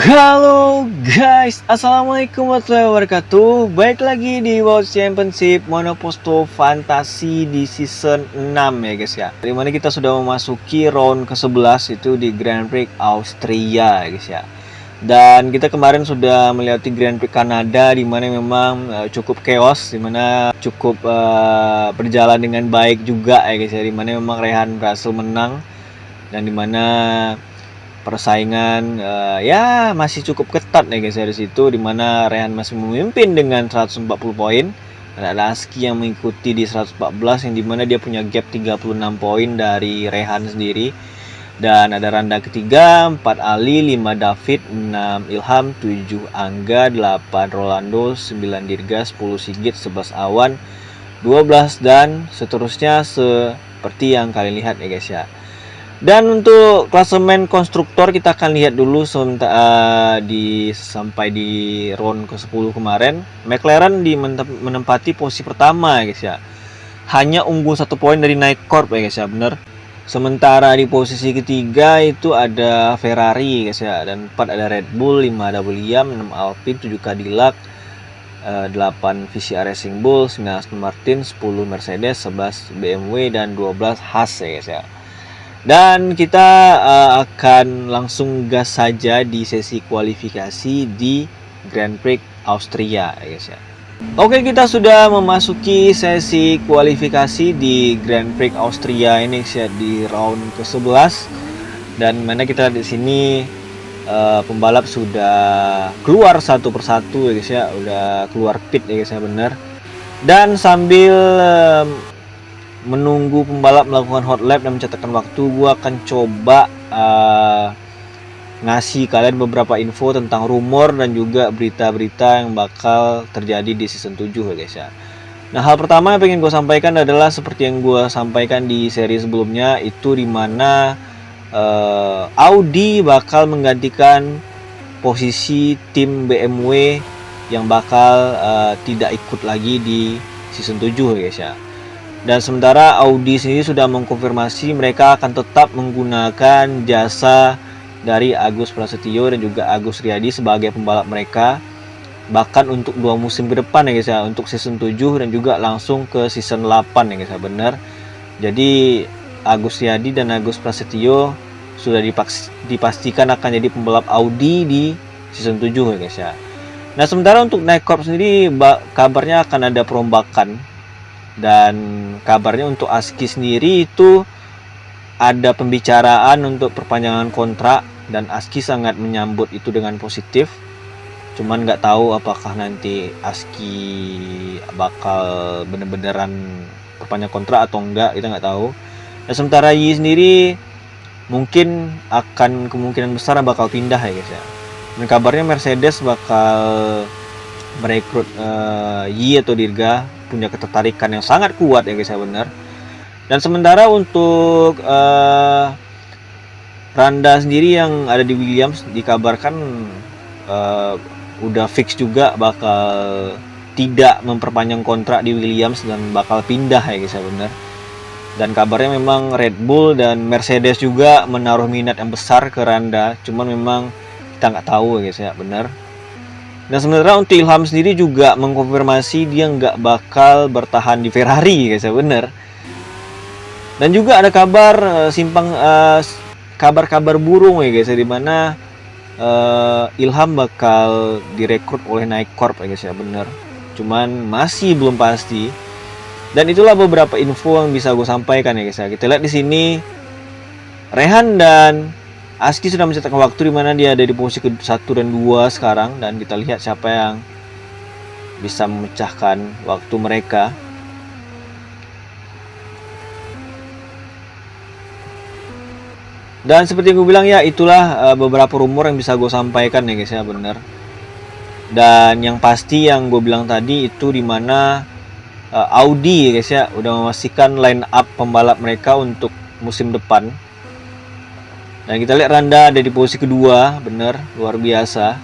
Halo guys, assalamualaikum warahmatullahi wabarakatuh. Baik lagi di World Championship Monoposto Fantasi di season 6 ya guys ya. Dimana kita sudah memasuki round ke-11 itu di Grand Prix Austria ya guys ya. Dan kita kemarin sudah melewati Grand Prix Kanada, dimana memang cukup chaos, dimana cukup berjalan dengan baik juga ya guys ya. Dimana memang Rehan berhasil menang dan dimana persaingan ya masih cukup ketat ya guys ya di situ, dimana Rehan masih memimpin dengan 140 poin dan ada Aski yang mengikuti di 114 yang dimana dia punya gap 36 poin dari Rehan sendiri. Dan ada Randa ketiga, 4 Ali, 5 David, 6 Ilham, 7 Angga, 8 Rolando, 9 Dirga, 10 Sigit, 11 Awan, 12 dan seterusnya seperti yang kalian lihat ya guys ya. Dan untuk klasemen konstruktor kita akan lihat dulu sampai di round ke-10 kemarin. McLaren menempati posisi pertama ya guys ya. Hanya unggul 1 poin dari Night Corp ya guys ya, bener. Sementara di posisi ketiga itu ada Ferrari guys ya, dan 4 ada Red Bull, 5 ada Williams, 6 Alpine, 7 Cadillac, 8 VCR Racing Bull, 9 Aston Martin, 10 Mercedes, 11 BMW dan 12 Haas ya guys ya. Dan kita akan langsung gas saja di sesi kualifikasi di Grand Prix Austria ya guys ya. Oke, kita sudah memasuki sesi kualifikasi di Grand Prix Austria ini ya, di round ke-11. Dan mana kita lihat di sini pembalap sudah keluar satu persatu ya guys ya, udah keluar pit ya guys ya, bener. Dan sambil menunggu pembalap melakukan hot lap dan mencatatkan waktu, gua akan coba ngasih kalian beberapa info tentang rumor dan juga berita-berita yang bakal terjadi di season 7 ya guys ya. Nah, hal pertama yang pengen gue sampaikan adalah seperti yang gue sampaikan di seri sebelumnya, itu dimana Audi bakal menggantikan posisi tim BMW yang bakal tidak ikut lagi di season 7 ya guys ya. Dan sementara Audi sendiri sudah mengkonfirmasi mereka akan tetap menggunakan jasa dari Agus Prasetyo dan juga Agus Riyadi sebagai pembalap mereka, bahkan untuk 2 musim ke depan ya guys ya, untuk season 7 dan juga langsung ke season 8 ya guys ya, benar. Jadi Agus Riyadi dan Agus Prasetyo sudah dipastikan akan jadi pembalap Audi di season 7 ya guys ya. Nah, sementara untuk Night Corp sendiri kabarnya akan ada perombakan. Dan kabarnya untuk Aski sendiri itu ada pembicaraan untuk perpanjangan kontrak, dan Aski sangat menyambut itu dengan positif. Cuman nggak tahu apakah nanti Aski bakal bener-beneran perpanjang kontrak atau enggak, kita nggak tahu. Dan sementara Yi sendiri mungkin akan kemungkinan besar bakal pindah ya guys ya. Dan kabarnya Mercedes bakal merekrut Yi atau Dirga, punya ketertarikan yang sangat kuat ya guys ya, benar. Dan sementara untuk Randa sendiri yang ada di Williams dikabarkan udah fix juga bakal tidak memperpanjang kontrak di Williams dan bakal pindah ya guys ya, benar. Dan kabarnya memang Red Bull dan Mercedes juga menaruh minat yang besar ke Randa, cuman memang kita nggak tahu ya guys ya, benar. Dan sebenarnya untuk Ilham sendiri juga mengkonfirmasi dia nggak bakal bertahan di Ferrari guys ya, bener. Dan juga ada kabar kabar-kabar burung ya guys ya, dimana Ilham bakal direkrut oleh Night Corp ya guys ya, bener. Cuman masih belum pasti. Dan itulah beberapa info yang bisa gue sampaikan ya guys ya. Kita lihat di sini Rehan dan Aski sudah mencetakkan waktu, di mana dia ada di posisi ke-1 dan 2 sekarang, dan kita lihat siapa yang bisa memecahkan waktu mereka. Dan seperti yang gue bilang ya, itulah beberapa rumor yang bisa gue sampaikan ya guys ya, bener. Dan yang pasti yang gue bilang tadi itu dimana Audi ya guys ya udah memastikan line up pembalap mereka untuk musim depan. Dan kita lihat Randa ada di posisi kedua, bener, luar biasa.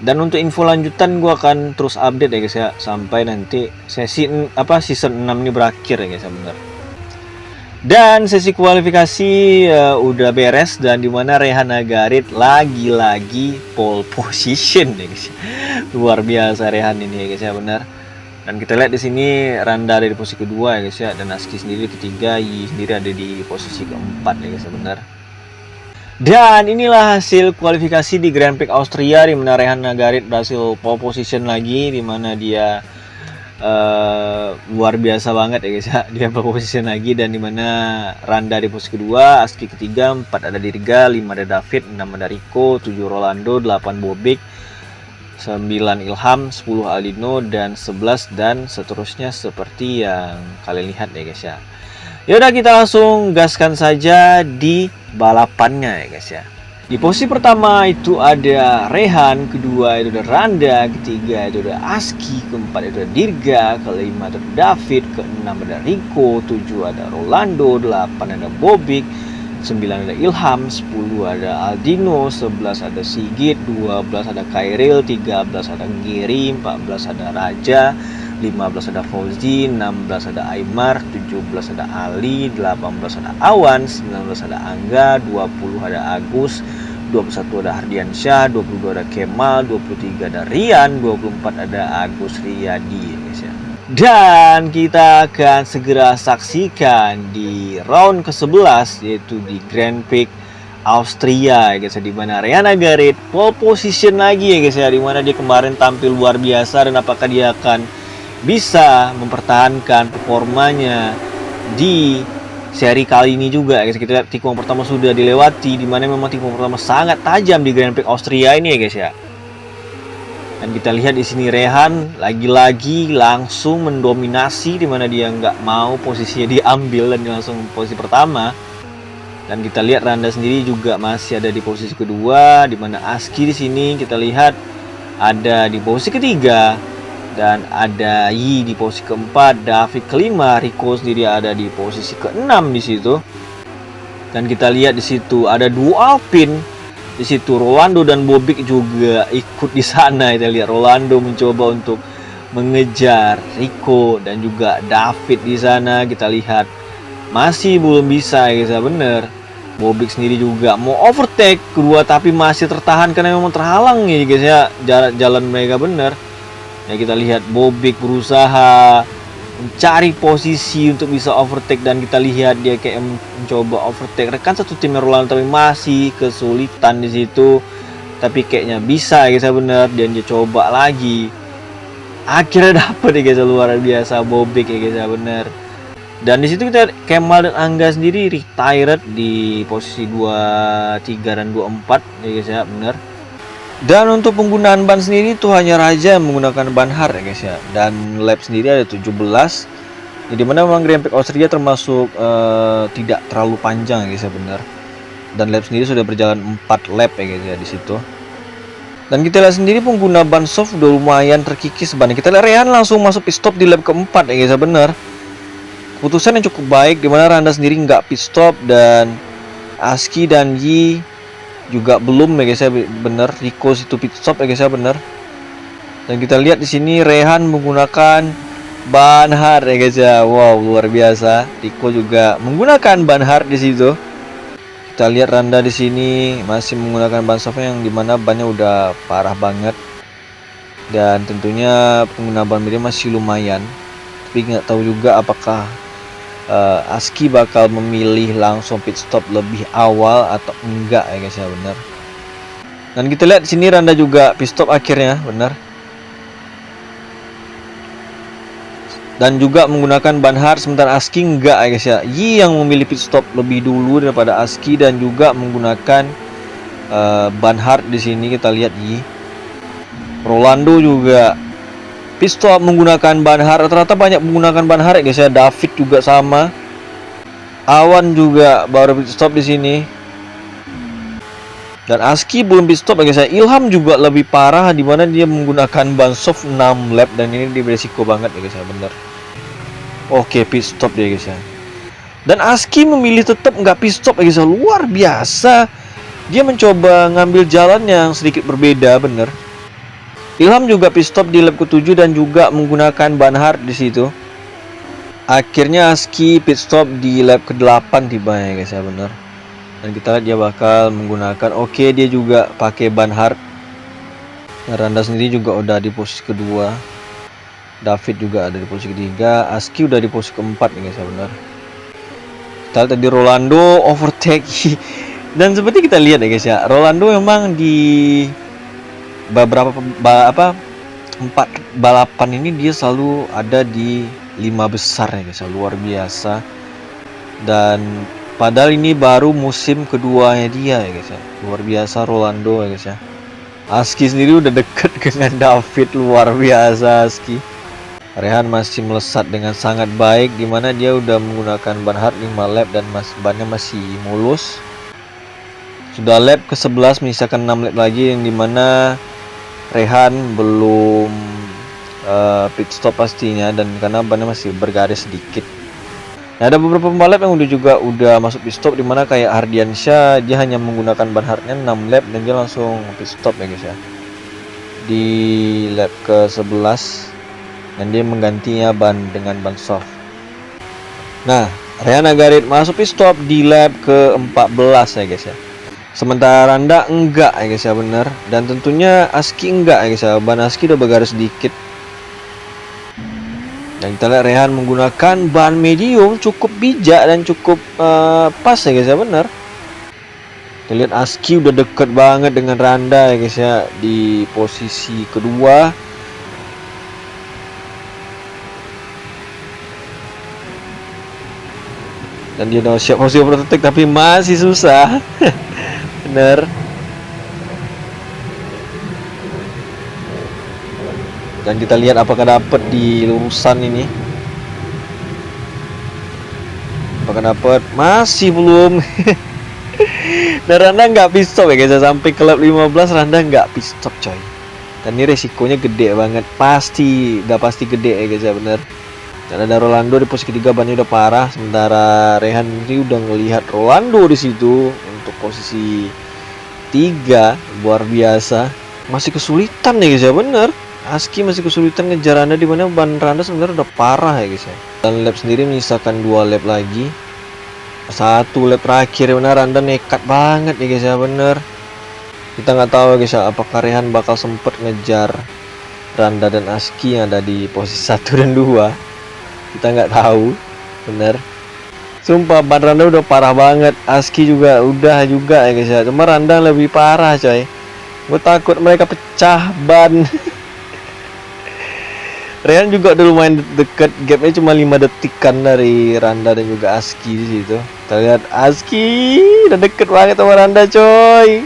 Dan untuk info lanjutan gue akan terus update ya guys ya, sampai nanti season 6 ini berakhir ya guys ya, bener. Dan sesi kualifikasi udah beres, dan dimana Rehan Nagarit lagi-lagi pole position ya guys. Luar biasa Rehan ini ya guys ya, benar. Dan kita lihat di sini Randa ada di posisi kedua ya guys ya, dan Aski sendiri ketiga, Yi sendiri ada di posisi keempat ya guys ya, benar. Dan inilah hasil kualifikasi di Grand Prix Austria, di mana Rehan Nagarit berhasil pole position lagi, di mana dia luar biasa banget ya guys ya, dia pole position lagi, dan dimana Randa di posisi kedua, Aski ketiga, 4 ada Dirga, 5 ada David, 6 ada Rico, 7 Rolando, 8 Bobik, 9 Ilham, 10 Aldino, dan 11 dan seterusnya seperti yang kalian lihat ya guys ya. Yaudah, kita langsung gaskan saja di balapannya ya guys ya. Di posisi pertama itu ada Rehan, kedua itu ada Randa, ketiga itu ada Aski, keempat itu ada Dirga, kelima itu ada David, keenam ada Rico, 7 ada Rolando, 8 ada Bobik, 9 ada Ilham, 10 ada Aldino, 11 ada Sigit, 12 ada Kairil, 13 ada Giri, 14 ada Raja, 15 ada Fauzi, 16 ada Aymar, 17 ada Ali, 18 ada Awan, 19 ada Angga, 20 ada Agus, 21 ada Hardiansyah, 22 ada Kemal, 23 ada Rian, 24 ada Agus Riyadi guys ya. Dan kita akan segera saksikan di round ke-11, yaitu di Grand Prix Austria ya guys ya, di mana Rehan Nagarit pole position lagi ya guys ya, di mana dia kemarin tampil luar biasa, dan apakah dia akan bisa mempertahankan performanya di seri kali ini juga guys. Kita lihat tikung pertama sudah dilewati, dimana memang tikung pertama sangat tajam di Grand Prix Austria ini ya guys ya. Dan kita lihat di sini Rehan lagi-lagi langsung mendominasi, dimana dia nggak mau posisinya diambil dan dia langsung posisi pertama. Dan kita lihat Randa sendiri juga masih ada di posisi kedua, dimana Aski di sini kita lihat ada di posisi ketiga, dan ada Yi di posisi keempat, David kelima, Rico sendiri ada di posisi keenam di situ. Dan kita lihat di situ ada dua Alpine, di situ Rolando dan Bobik juga ikut di sana. Kita lihat Rolando mencoba untuk mengejar Rico dan juga David di sana. Kita lihat masih belum bisa guys ya, bener. Bobik sendiri juga mau overtake kedua, tapi masih tertahan karena memang terhalang ya guys ya, jalan mereka bener. Ya, kita lihat Bobik berusaha mencari posisi untuk bisa overtake, dan kita lihat dia kayak mencoba overtake rekan satu timnya Rolando, tapi masih kesulitan di situ. Tapi kayaknya bisa guys ya, bener, dan dia coba lagi. Akhirnya dapet ya guys, luar biasa Bobik ya guys ya, bener. Dan di situ kita Kemal dan Angga sendiri retired di posisi 23 dan 24 ya guys ya, bener. Dan untuk penggunaan ban sendiri itu hanya Raja yang menggunakan ban hard ya guys ya. Dan lap sendiri ada 17. Jadi mana memang Grand Prix Austria termasuk tidak terlalu panjang ya guys ya, benar. Dan lap sendiri sudah berjalan 4 lap ya guys ya di situ. Dan kita lihat sendiri pengguna ban soft udah lumayan terkikis ban. Kita lihat Rehan langsung masuk pit stop di lap keempat ya guys ya, benar. Keputusan yang cukup baik, dimana Randa sendiri nggak pit stop, dan Aski dan Yi juga belum ya guys ya, bener. Rico itu pit stop ya guys ya, bener. Dan kita lihat di sini Rehan menggunakan ban hard ya guys ya. Wow, luar biasa. Rico juga menggunakan ban hard di situ. Kita lihat Randa di sini masih menggunakan ban soft yang dimana bannya udah parah banget. Dan tentunya pengguna ban medium masih lumayan. Tapi nggak tahu juga apakah Aski bakal memilih langsung pit stop lebih awal atau enggak ya guys ya, benar. Dan kita lihat di sini Randa juga pit stop akhirnya, benar. Dan juga menggunakan ban hard, sementara Aski enggak ya guys ya. Yi yang memilih pit stop lebih dulu daripada Aski dan juga menggunakan ban hard di sini. Kita lihat Yi. Rolando juga pit stop menggunakan ban hard, rata-rata banyak menggunakan ban hard ya guys ya. David juga sama. Awan juga baru pit stop di sini. Dan Aski belum pit stop ya guys ya. Ilham juga lebih parah, di mana dia menggunakan ban soft 6 lap, dan ini dia beresiko banget ya guys ya, bener. Oke, pit stop dia guys ya. Dan Aski memilih tetap nggak pit stop ya guys ya, luar biasa. Dia mencoba ngambil jalan yang sedikit berbeda, bener. Ilham juga pit stop di lap ke-7 dan juga menggunakan ban hard di situ. Akhirnya Aski pit stop di lap ke-8 tiba ya guys ya, bener. Dan kita lihat dia bakal menggunakan, oke, dia juga pakai ban hard. Randa sendiri juga udah di posisi kedua. David juga ada di posisi ketiga. Aski udah di posisi keempat nih guys ya, bener. Kita lihat tadi Rolando overtake. Dan seperti kita lihat ya guys ya, Rolando memang di beberapa empat balapan ini dia selalu ada di 5 besar ya guys ya, luar biasa. Dan padahal ini baru musim keduanya dia ya guys ya, luar biasa Rolando ya guys ya. Aski sendiri udah deket dengan David, luar biasa Aski. Rehan masih melesat dengan sangat baik, dimana dia udah menggunakan ban hard 5 lap dan bannya masih mulus. Sudah lap ke-11, menyisakan 6 lap lagi, yang dimana Rehan belum pit stop pastinya, dan karena bannya masih bergaris sedikit. Nah, ada beberapa pembalap yang udah masuk pit stop, dimana kayak Ardiansyah, dia hanya menggunakan ban hardnya 6 lap dan dia langsung pit stop ya guys ya, di lap ke-11, dan dia menggantinya dengan ban soft. Nah, Rehan Agarit masuk pit stop di lap ke-14 ya guys ya. Sementara Randa enggak ya guys ya, bener. Dan tentunya Aski enggak ya guys ya, ban Aski udah bergaris sedikit. Dan kita lihat Rehan menggunakan ban medium, cukup bijak dan cukup pas ya guys ya, bener. Kita lihat Aski udah deket banget dengan Randa ya guys ya, di posisi kedua. Dan dia udah siap posisi overtake tapi masih susah. Bener. Dan kita lihat apakah dapat di lurusan ini. Apakah dapat? Masih belum. Dan Randa nggak pit stop ya guys, sampai ke lap 15 Randa nggak pit stop coy. Dan ini resikonya gede banget, udah pasti gede ya guys ya, bener. Dan ada Rolando di posisi ketiga, bannya udah parah. Sementara Rehan ini udah ngelihat Rolando di situ untuk posisi 3, luar biasa. Masih kesulitan ya guys ya, bener. Aski masih kesulitan ngejar Randa, di mana ban Randa sebenarnya udah parah ya guys ya. Dan lap sendiri menyisakan 2 lap lagi. 1 lap terakhir, benar Randa nekat banget ya guys ya, bener. Kita nggak tahu ya guys ya, apakah Rehan bakal sempet ngejar Randa dan Aski yang ada di posisi 1 dan 2. Kita nggak tahu, bener. Sumpah ban Randa udah parah banget, Aski juga udah ya guys ya. Cuma Randa lebih parah coy. Gue takut mereka pecah ban. Rehan juga udah lumayan deket, gapnya cuma 5 detikan dari Randa dan juga Aski di situ. Kita lihat Aski udah deket banget sama Randa coy.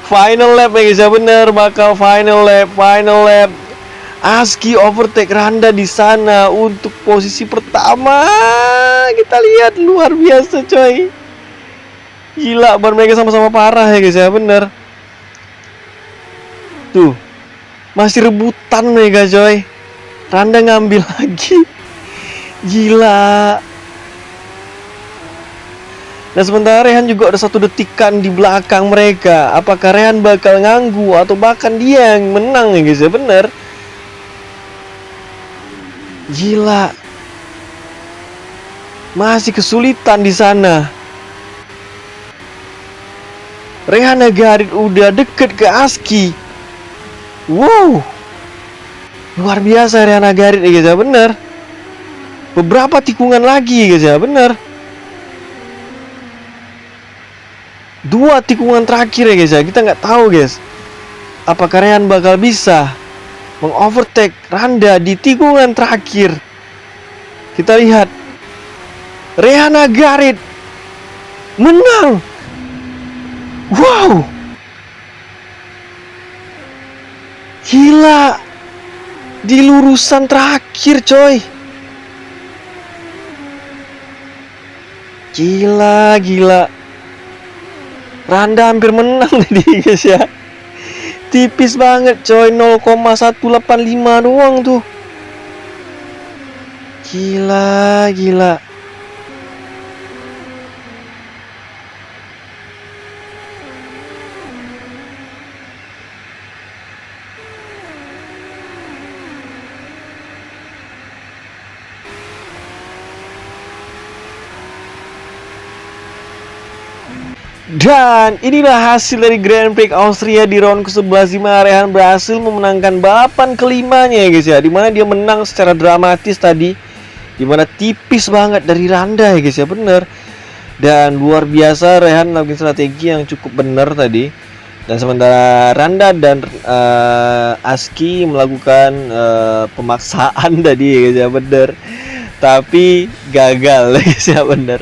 Final lap ya guys ya, bener, bakal final lap. Aski overtake Randa di sana untuk posisi pertama. Kita lihat, luar biasa coy. Gila, ban mereka sama-sama parah ya guys ya, bener. Tuh, masih rebutan mereka coy. Randa ngambil lagi. Gila. Dan sementara Rehan juga ada 1 detikan di belakang mereka. Apakah Rehan bakal nganggu atau bahkan dia yang menang ya guys ya, bener. Gila. Masih kesulitan di sana. Rehan Agarit udah deket ke Aski. Wow. Luar biasa Rehan Agarit ya guys ya, bener. Beberapa tikungan lagi ya guys ya, bener. 2 tikungan terakhir ya guys ya. Kita nggak tahu guys, apakah Rehan bakal bisa mengovertake Randa di tikungan terakhir. Kita lihat, Rehan Agarit menang. Wow, gila, di lurusan terakhir coy. Gila. Randa hampir menang tadi guys ya. Tipis banget coy, 0,185 doang tuh. Gila. Dan inilah hasil dari Grand Prix Austria di round ke-11, di mana Rehan berhasil memenangkan balapan kelimanya ya guys ya, dimana dia menang secara dramatis tadi, dimana tipis banget dari Randa ya guys ya, bener. Dan luar biasa Rehan melakukan strategi yang cukup benar tadi. Dan sementara Randa dan Aski melakukan pemaksaan tadi ya guys ya, bener. Tapi gagal ya guys ya, bener.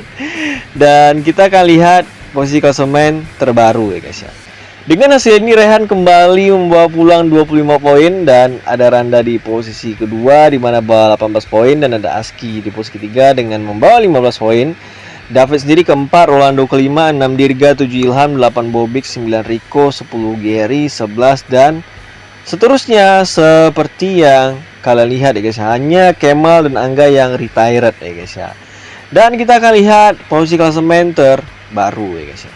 Dan kita akan lihat posisi klasemen terbaru ya guys ya. Dengan hasil ini Rehan kembali membawa pulang 25 poin dan ada Randa di posisi kedua di mana bawa 18 poin dan ada Aski di posisi ketiga dengan membawa 15 poin. David sendiri keempat, Rolando kelima, 6 Dirga, 7 Ilham, 8 Bobik, 9 Rico, 10 Gary, 11 dan seterusnya seperti yang kalian lihat ya guys. Hanya Kemal dan Angga yang retired ya guys ya. Dan kita akan lihat posisi klasemen terbaru ya guys ya.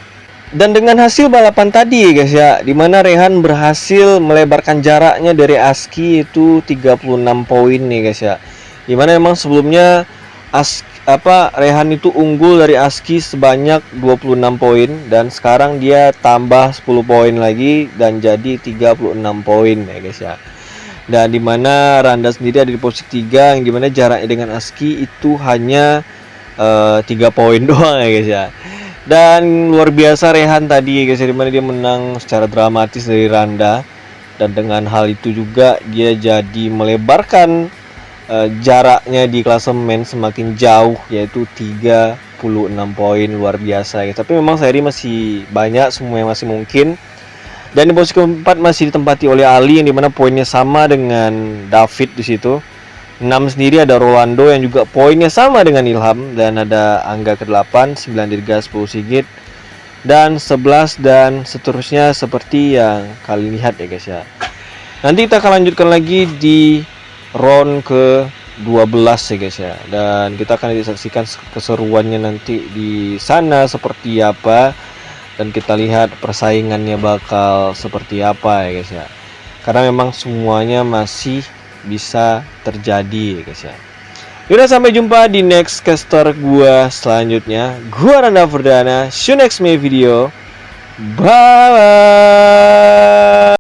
Dan dengan hasil balapan tadi ya guys ya, dimana Rehan berhasil melebarkan jaraknya dari Aski itu 36 poin nih guys ya. Dimana memang sebelumnya Rehan itu unggul dari Aski sebanyak 26 poin dan sekarang dia tambah 10 poin lagi dan jadi 36 poin ya guys ya. Dan dimana Randa sendiri ada di posisi 3 yang dimana jaraknya dengan Aski itu hanya 3 poin doang ya guys ya. Dan luar biasa Rehan tadi ya guys ya, dimana dia menang secara dramatis dari Randa. Dan dengan hal itu juga dia jadi melebarkan jaraknya di klasemen semakin jauh, yaitu 36 poin, luar biasa ya. Tapi memang seri masih banyak, semua yang masih mungkin. Dan di posisi keempat masih ditempati oleh Ali yang dimana poinnya sama dengan David di situ. 6 sendiri ada Rolando yang juga poinnya sama dengan Ilham, dan ada Angga ke-8, 9 Dirga, 10 Sigit dan 11 dan seterusnya seperti yang kalian lihat ya guys ya. Nanti kita akan lanjutkan lagi di round ke-12 ya guys ya, dan kita akan disaksikan keseruannya nanti di sana seperti apa, dan kita lihat persaingannya bakal seperti apa ya guys ya, karena memang semuanya masih bisa terjadi ya guys ya. Yaudah, sampai jumpa di next caster gua selanjutnya. Gua Randa Ferdana, see you next video, bye bye.